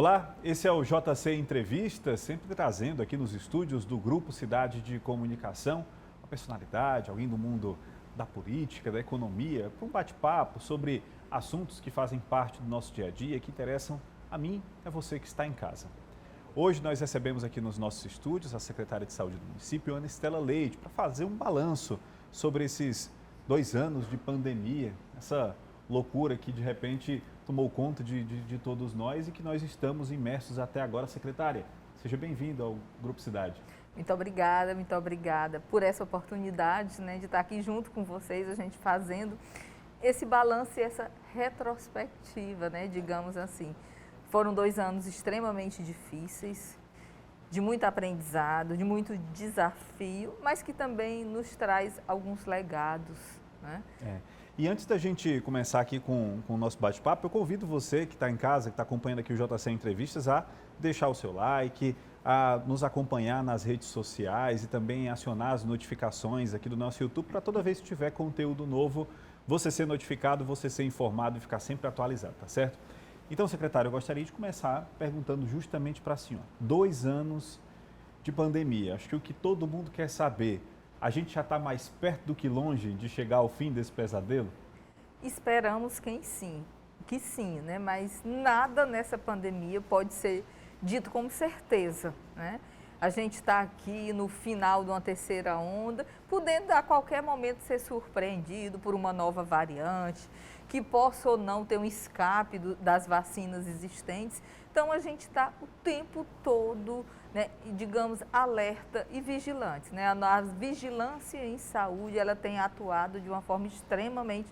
Olá, esse é o JC Entrevista, sempre trazendo aqui nos estúdios do Grupo Cidade de Comunicação uma personalidade, alguém do mundo da política, da economia, para um bate-papo sobre assuntos que fazem parte do nosso dia a dia, que interessam a mim e a você que está em casa. Hoje nós recebemos aqui nos nossos estúdios a secretária de Saúde do município, Ana Estela Leite, para fazer um balanço sobre esses 2 anos de pandemia, essa loucura que de repente tomou conta de todos nós e que nós estamos imersos até agora. Secretária, seja bem-vinda ao Grupo Cidade. Muito obrigada por essa oportunidade, de estar aqui junto com vocês, a gente fazendo esse balanço e essa retrospectiva, digamos assim. Foram 2 anos extremamente difíceis, de muito aprendizado, de muito desafio, mas que também nos traz alguns legados, E antes da gente começar aqui com o nosso bate-papo, eu convido você que está em casa, que está acompanhando aqui o JC Entrevistas, a deixar o seu like, a nos acompanhar nas redes sociais e também acionar as notificações aqui do nosso YouTube para toda vez que tiver conteúdo novo, você ser notificado, você ser informado e ficar sempre atualizado, tá certo? Então, secretário, eu gostaria de começar perguntando justamente para a senhora. 2 anos de pandemia, acho que o que todo mundo quer saber, a gente já está mais perto do que longe de chegar ao fim desse pesadelo? Esperamos que sim, mas nada nessa pandemia pode ser dito como certeza, A gente está aqui no final de uma terceira onda, podendo a qualquer momento ser surpreendido por uma nova variante, que possa ou não ter um escape das vacinas existentes. Então, a gente está o tempo todo, digamos, alerta e vigilante. A vigilância em saúde, ela tem atuado de uma forma extremamente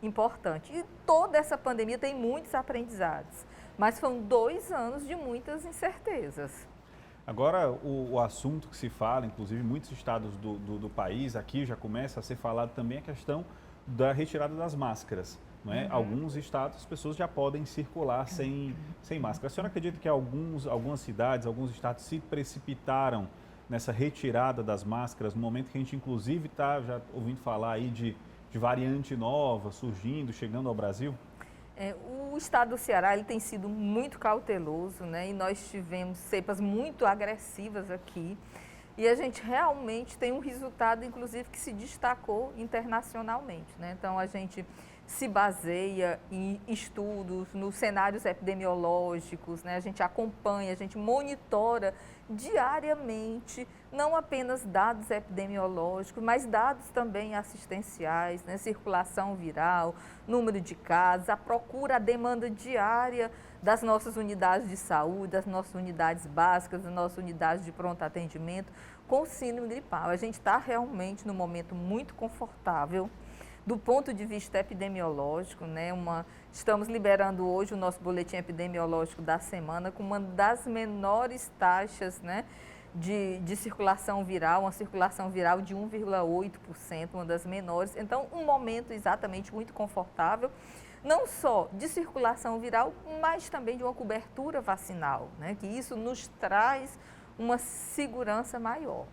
importante. E toda essa pandemia tem muitos aprendizados, mas foram 2 anos de muitas incertezas. Agora, o assunto que se fala, inclusive em muitos estados do país, aqui já começa a ser falado também a questão da retirada das máscaras. Alguns estados, as pessoas já podem circular sem máscara. A senhora acredita que algumas cidades, alguns estados se precipitaram nessa retirada das máscaras, no momento que a gente inclusive está já ouvindo falar aí de variante nova surgindo, chegando ao Brasil? O estado do Ceará ele tem sido muito cauteloso, e nós tivemos cepas muito agressivas aqui. E a gente realmente tem um resultado, inclusive, que se destacou internacionalmente. Então, a gente se baseia em estudos, nos cenários epidemiológicos, a gente acompanha, a gente monitora diariamente, não apenas dados epidemiológicos, mas dados também assistenciais, circulação viral, número de casos, a procura, a demanda diária das nossas unidades de saúde, das nossas unidades básicas, das nossas unidades de pronto atendimento com síndrome gripal. A gente está realmente num momento muito confortável do ponto de vista epidemiológico, estamos liberando hoje o nosso boletim epidemiológico da semana com uma das menores taxas, de circulação viral, uma circulação viral de 1,8%, uma das menores. Então, um momento exatamente muito confortável, não só de circulação viral, mas também de uma cobertura vacinal, que isso nos traz uma segurança maior.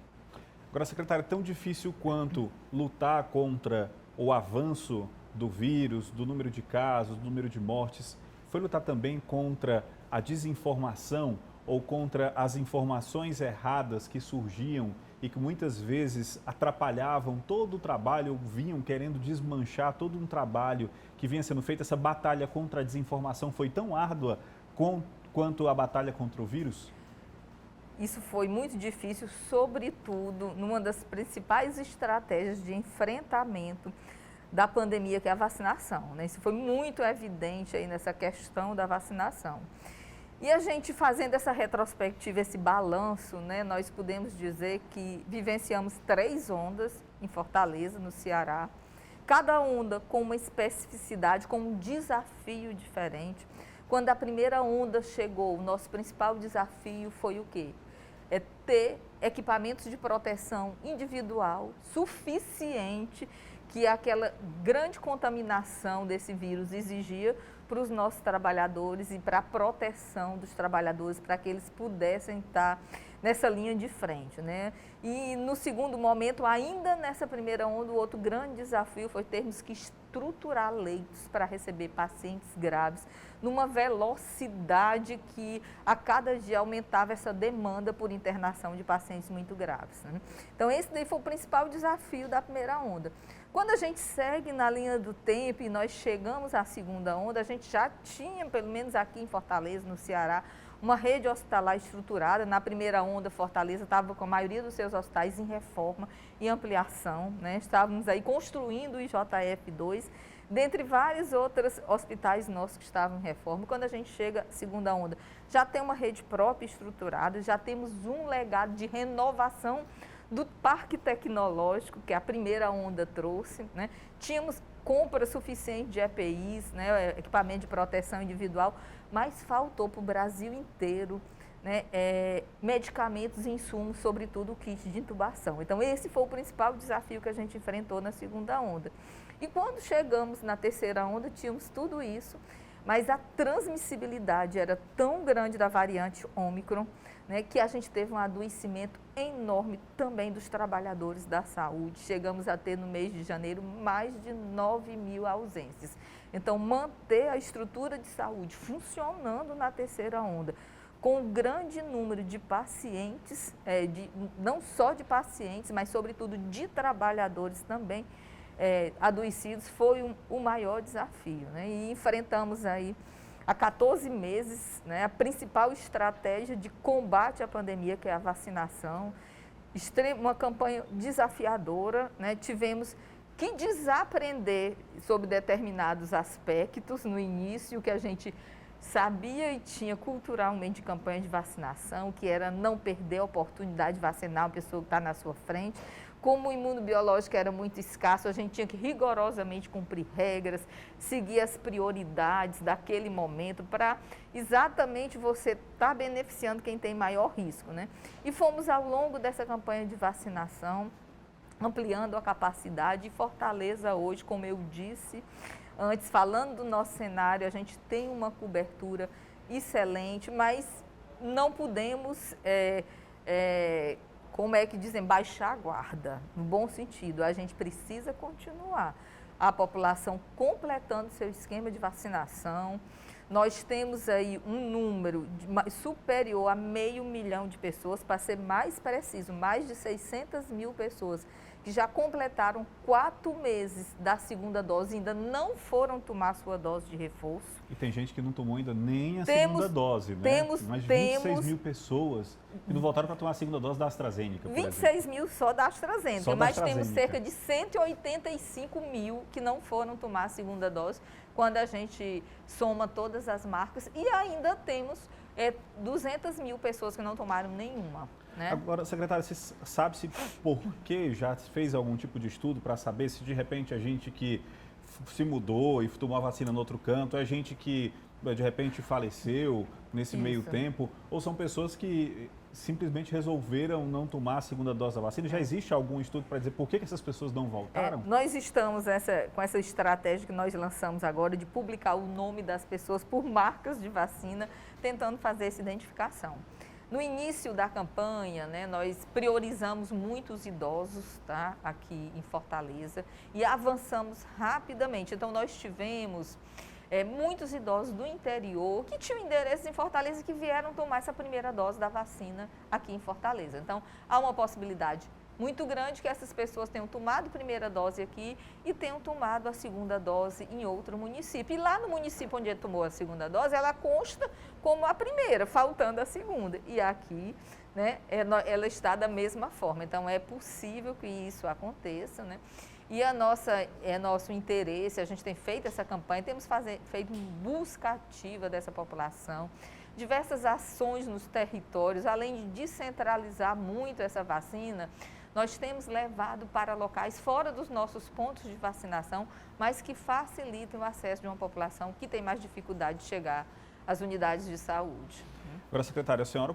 Agora, secretária, é tão difícil quanto lutar contra o avanço do vírus, do número de casos, do número de mortes, foi lutar também contra a desinformação ou contra as informações erradas que surgiam e que muitas vezes atrapalhavam todo o trabalho, vinham querendo desmanchar todo um trabalho que vinha sendo feito. Essa batalha contra a desinformação foi tão árdua quanto a batalha contra o vírus? Isso foi muito difícil, sobretudo numa das principais estratégias de enfrentamento da pandemia, que é a vacinação. Isso foi muito evidente aí nessa questão da vacinação. E a gente fazendo essa retrospectiva, esse balanço, nós podemos dizer que vivenciamos 3 ondas em Fortaleza, no Ceará, cada onda com uma especificidade, com um desafio diferente. Quando a primeira onda chegou, o nosso principal desafio foi o quê? É ter equipamentos de proteção individual suficiente, que aquela grande contaminação desse vírus exigia para os nossos trabalhadores e para a proteção dos trabalhadores, para que eles pudessem estar nessa linha de frente, né? E no segundo momento, ainda nessa primeira onda, o outro grande desafio foi termos que estruturar leitos para receber pacientes graves numa velocidade que a cada dia aumentava essa demanda por internação de pacientes muito graves, né? Então esse daí foi o principal desafio da primeira onda. Quando a gente segue na linha do tempo e nós chegamos à segunda onda, a gente já tinha, pelo menos aqui em Fortaleza, no Ceará, uma rede hospitalar estruturada. Na primeira onda, Fortaleza estava com a maioria dos seus hospitais em reforma e ampliação, né? Estávamos aí construindo o IJF-2, dentre vários outros hospitais nossos que estavam em reforma. Quando a gente chega à segunda onda, já tem uma rede própria estruturada, já temos um legado de renovação do parque tecnológico que a primeira onda trouxe, né? Tínhamos compra suficiente de EPIs, né, equipamento de proteção individual, mas faltou para o Brasil inteiro, né, medicamentos e insumos, sobretudo o kit de intubação. Então esse foi o principal desafio que a gente enfrentou na segunda onda. E quando chegamos na terceira onda, tínhamos tudo isso, mas a transmissibilidade era tão grande da variante Ômicron, né, que a gente teve um adoecimento enorme também dos trabalhadores da saúde. Chegamos a ter no mês de janeiro mais de 9.000 ausências. Então, manter a estrutura de saúde funcionando na terceira onda, com um grande número de pacientes, não só de pacientes, mas sobretudo de trabalhadores também adoecidos, foi o maior desafio, né? E enfrentamos aí há 14 meses, né, a principal estratégia de combate à pandemia, que é a vacinação, uma campanha desafiadora, né? Tivemos que desaprender sobre determinados aspectos no início, que a gente sabia e tinha culturalmente de campanha de vacinação, que era não perder a oportunidade de vacinar uma pessoa que está na sua frente. Como o imunobiológico era muito escasso, a gente tinha que rigorosamente cumprir regras, seguir as prioridades daquele momento para exatamente você estar beneficiando quem tem maior risco, né? E fomos ao longo dessa campanha de vacinação, ampliando a capacidade. E Fortaleza hoje, como eu disse antes, falando do nosso cenário, a gente tem uma cobertura excelente, mas não podemos como é que dizem, baixar a guarda, no bom sentido. A gente precisa continuar. A população completando seu esquema de vacinação. Nós temos aí um número superior a 500 mil de pessoas, para ser mais preciso, mais de 600 mil pessoas que já completaram 4 meses da segunda dose, ainda não foram tomar sua dose de reforço. E tem gente que não tomou ainda nem a segunda dose, né? Mais de 26 mil pessoas que não voltaram para tomar a segunda dose da AstraZeneca, por 26 mil só da AstraZeneca, só mas da AstraZeneca. Temos cerca de 185 mil que não foram tomar a segunda dose, quando a gente soma todas as marcas, e ainda temos 200 mil pessoas que não tomaram nenhuma. Né? Agora, secretária, você sabe se por que já fez algum tipo de estudo para saber se de repente a gente que se mudou e tomou a vacina no outro canto, é gente que de repente faleceu nesse meio tempo, ou são pessoas que simplesmente resolveram não tomar a segunda dose da vacina? Já existe algum estudo para dizer por que essas pessoas não voltaram? Nós estamos com essa estratégia que nós lançamos agora de publicar o nome das pessoas por marcas de vacina, tentando fazer essa identificação. No início da campanha, né, nós priorizamos muito os idosos, tá, aqui em Fortaleza, e avançamos rapidamente. Então, nós tivemos muitos idosos do interior que tinham endereços em Fortaleza que vieram tomar essa primeira dose da vacina aqui em Fortaleza. Então, há uma possibilidade muito grande que essas pessoas tenham tomado a primeira dose aqui e tenham tomado a segunda dose em outro município. E lá no município onde ele tomou a segunda dose, ela consta como a primeira, faltando a segunda. E aqui, né, ela está da mesma forma. Então, é possível que isso aconteça, né? E nosso interesse, a gente tem feito essa campanha, temos feito uma busca ativa dessa população, diversas ações nos territórios, além de descentralizar muito essa vacina. Nós temos levado para locais fora dos nossos pontos de vacinação, mas que facilitem o acesso de uma população que tem mais dificuldade de chegar às unidades de saúde. Agora, secretária, a senhora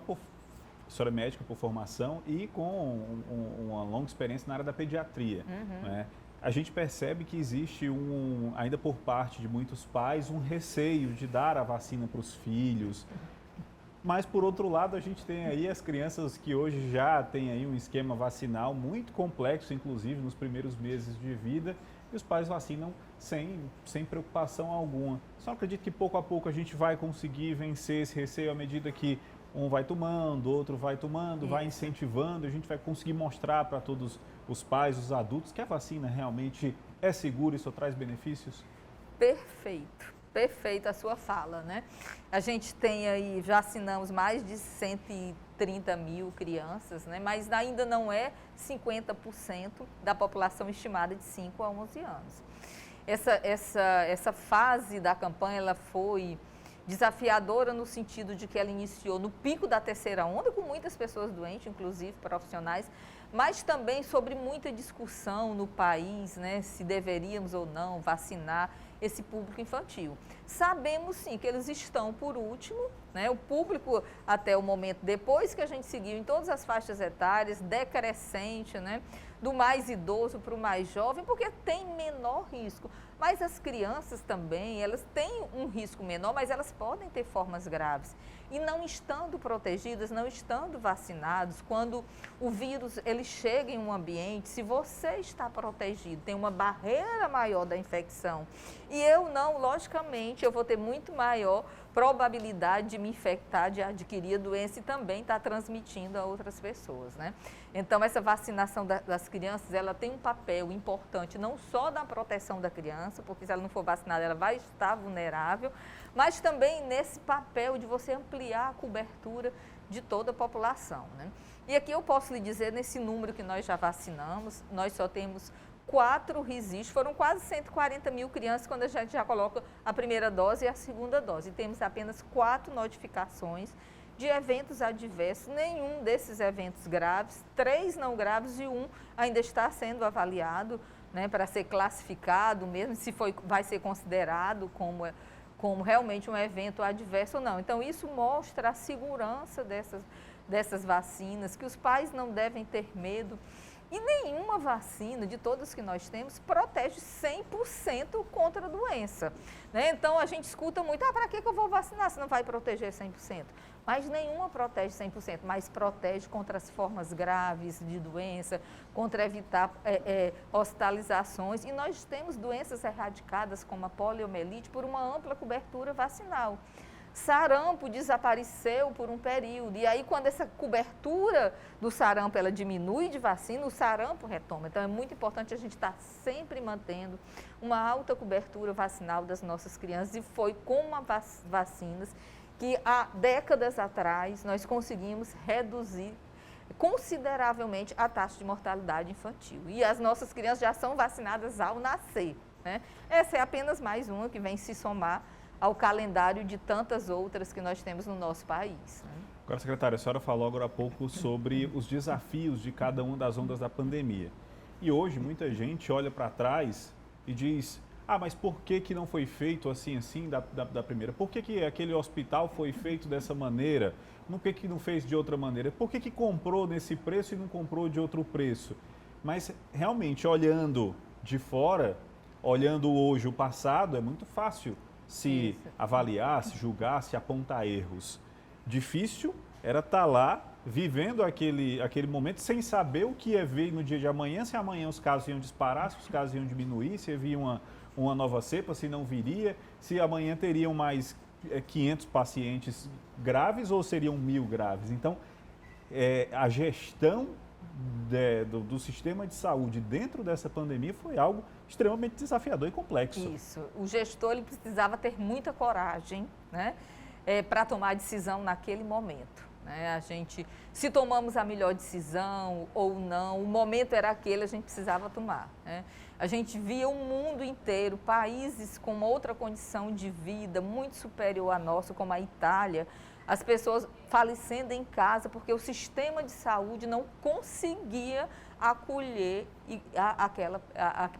é médica por formação e com uma longa experiência na área da pediatria, né? A gente percebe que existe ainda por parte de muitos pais, um receio de dar a vacina para os filhos. Mas, por outro lado, a gente tem aí as crianças que hoje já têm aí um esquema vacinal muito complexo, inclusive nos primeiros meses de vida, e os pais vacinam sem preocupação alguma. Só acredito que pouco a pouco a gente vai conseguir vencer esse receio à medida que um vai tomando, outro vai tomando, vai incentivando, a gente vai conseguir mostrar para todos os pais, os adultos, que a vacina realmente é segura e só traz benefícios? Perfeito. Perfeita a sua fala, né? A gente tem aí, já vacinamos mais de 130 mil crianças, né? Mas ainda não é 50% da população estimada de 5 a 11 anos. Essa fase da campanha, ela foi desafiadora no sentido de que ela iniciou no pico da terceira onda, com muitas pessoas doentes, inclusive profissionais, mas também sobre muita discussão no país, né, se deveríamos ou não vacinar esse público infantil. Sabemos sim que eles estão por último, né, o público até o momento, depois que a gente seguiu em todas as faixas etárias, decrescente, né, do mais idoso para o mais jovem, porque tem menor risco. Mas as crianças também, elas têm um risco menor, mas elas podem ter formas graves. E não estando protegidas, não estando vacinados, quando o vírus ele chega em um ambiente, se você está protegido, tem uma barreira maior da infecção, e eu não, logicamente, eu vou ter muito maior probabilidade de me infectar, de adquirir a doença e também estar transmitindo a outras pessoas, né? Então, essa vacinação das crianças, ela tem um papel importante, não só na proteção da criança, porque se ela não for vacinada, ela vai estar vulnerável, mas também nesse papel de você ampliar a cobertura de toda a população, né? E aqui eu posso lhe dizer, nesse número que nós já vacinamos, nós só temos 4 registros, foram quase 140 mil crianças quando a gente já coloca a primeira dose e a segunda dose. E temos apenas 4 notificações de eventos adversos, nenhum desses eventos graves, 3 não graves e 1 ainda está sendo avaliado, né, para ser classificado mesmo, se vai ser considerado como realmente um evento adverso ou não. Então, isso mostra a segurança dessas vacinas, que os pais não devem ter medo. E nenhuma vacina, de todas que nós temos, protege 100% contra a doença, né? Então, a gente escuta muito, para que eu vou vacinar se não vai proteger 100%? Mas nenhuma protege 100%, mas protege contra as formas graves de doença, contra evitar hospitalizações. E nós temos doenças erradicadas, como a poliomielite, por uma ampla cobertura vacinal. Sarampo desapareceu por um período, e aí quando essa cobertura do sarampo ela diminui de vacina, o sarampo retoma. Então é muito importante a gente estar sempre mantendo uma alta cobertura vacinal das nossas crianças, e foi com as vacinas que há décadas atrás nós conseguimos reduzir consideravelmente a taxa de mortalidade infantil. E as nossas crianças já são vacinadas ao nascer, né? Essa é apenas mais uma que vem se somar ao calendário de tantas outras que nós temos no nosso país, né? Agora, secretária, a senhora falou agora há pouco sobre os desafios de cada uma das ondas da pandemia. E hoje muita gente olha para trás e diz, mas por que não foi feito assim da primeira? Por que aquele hospital foi feito dessa maneira? Por que não fez de outra maneira? Por que comprou nesse preço e não comprou de outro preço? Mas realmente, olhando de fora, olhando hoje o passado, é muito fácil se avaliar, se julgar, se apontar erros. Difícil era estar lá, vivendo aquele momento, sem saber o que ia ver no dia de amanhã, se amanhã os casos iam disparar, se os casos iam diminuir, se havia uma nova cepa, se não viria, se amanhã teriam mais 500 pacientes graves ou seriam 1.000 graves. Então, a gestão do sistema de saúde dentro dessa pandemia foi algo extremamente desafiador e complexo. Isso. O gestor ele precisava ter muita coragem, né, para tomar a decisão naquele momento, né? A gente, se tomamos a melhor decisão ou não, o momento era aquele, a gente precisava tomar, né? A gente via o mundo inteiro, países com outra condição de vida muito superior à nossa, como a Itália, as pessoas falecendo em casa porque o sistema de saúde não conseguia acolher e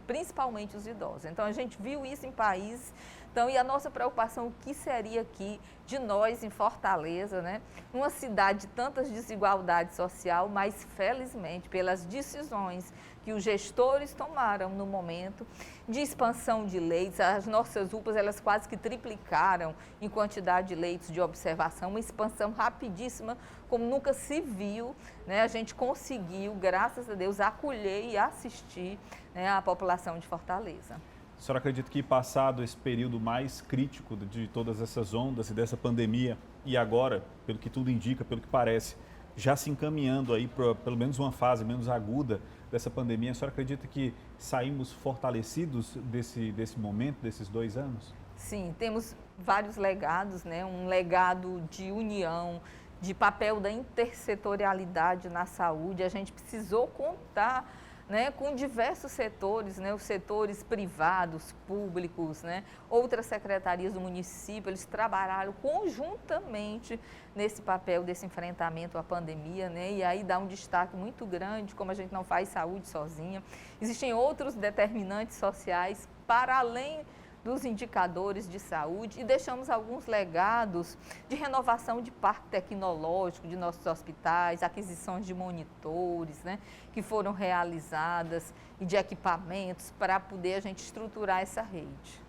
principalmente os idosos. Então, a gente viu isso em países. Então, e a nossa preocupação, o que seria aqui de nós em Fortaleza, né? Uma cidade de tantas desigualdades social, mas felizmente pelas decisões que os gestores tomaram no momento de expansão de leitos, as nossas UPAs, elas quase que triplicaram em quantidade de leitos de observação, uma expansão rapidíssima, como nunca se viu, né? A gente conseguiu, graças a Deus, acolher e assistir, né, a população de Fortaleza. A senhora acredita que, passado esse período mais crítico de todas essas ondas e dessa pandemia, e agora, pelo que tudo indica, pelo que parece, já se encaminhando aí para pelo menos uma fase menos aguda dessa pandemia, a senhora acredita que saímos fortalecidos desse momento, desses 2 anos? Sim, temos vários legados, né? Um legado de união, de papel da intersetorialidade na saúde. A gente precisou contar, né, com diversos setores, né, os setores privados, públicos, né, outras secretarias do município, eles trabalharam conjuntamente nesse papel desse enfrentamento à pandemia, né, e aí dá um destaque muito grande, como a gente não faz saúde sozinha. Existem outros determinantes sociais para além dos indicadores de saúde e deixamos alguns legados de renovação de parque tecnológico de nossos hospitais, aquisições de monitores, né, que foram realizadas e de equipamentos para poder a gente estruturar essa rede.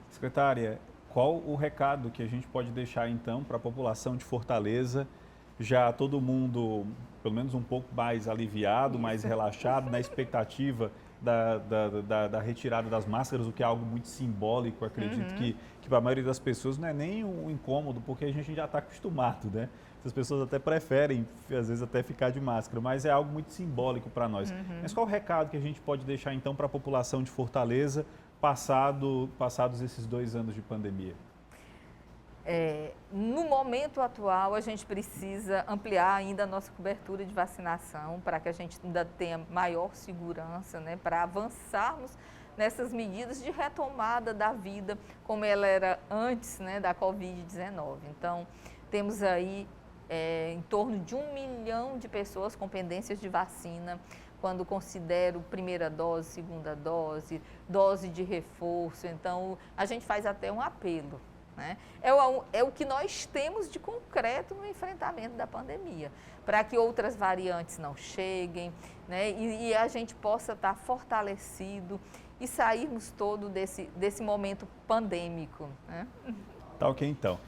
Secretária, qual o recado que a gente pode deixar então para a população de Fortaleza, já todo mundo pelo menos um pouco mais aliviado, mais relaxado, na expectativa da retirada das máscaras, o que é algo muito simbólico, acredito que para a maioria das pessoas não é nem um incômodo, porque a gente já está acostumado, né? As pessoas até preferem, às vezes, até ficar de máscara, mas é algo muito simbólico para nós. Mas qual o recado que a gente pode deixar, então, para a população de Fortaleza, passados esses 2 anos de pandemia? No momento atual, a gente precisa ampliar ainda a nossa cobertura de vacinação para que a gente ainda tenha maior segurança, né, para avançarmos nessas medidas de retomada da vida como ela era antes, né, da Covid-19. Então, temos aí em torno de 1 milhão de pessoas com pendências de vacina, quando considero primeira dose, segunda dose, dose de reforço. Então, a gente faz até um apelo, né? É o que nós temos de concreto no enfrentamento da pandemia, para que outras variantes não cheguem, né? E a gente possa estar fortalecido e sairmos todo desse momento pandêmico, né? Tá ok, então.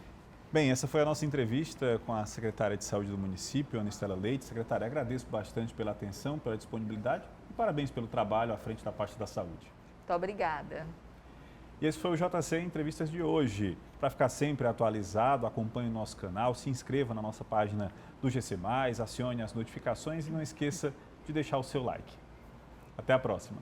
Bem, essa foi a nossa entrevista com a secretária de Saúde do município, Ana Estela Leite. Secretária, agradeço bastante pela atenção, pela disponibilidade e parabéns pelo trabalho à frente da parte da saúde. Muito obrigada. E esse foi o JC Entrevistas de hoje. Para ficar sempre atualizado, acompanhe o nosso canal, se inscreva na nossa página do GC+, acione as notificações e não esqueça de deixar o seu like. Até a próxima.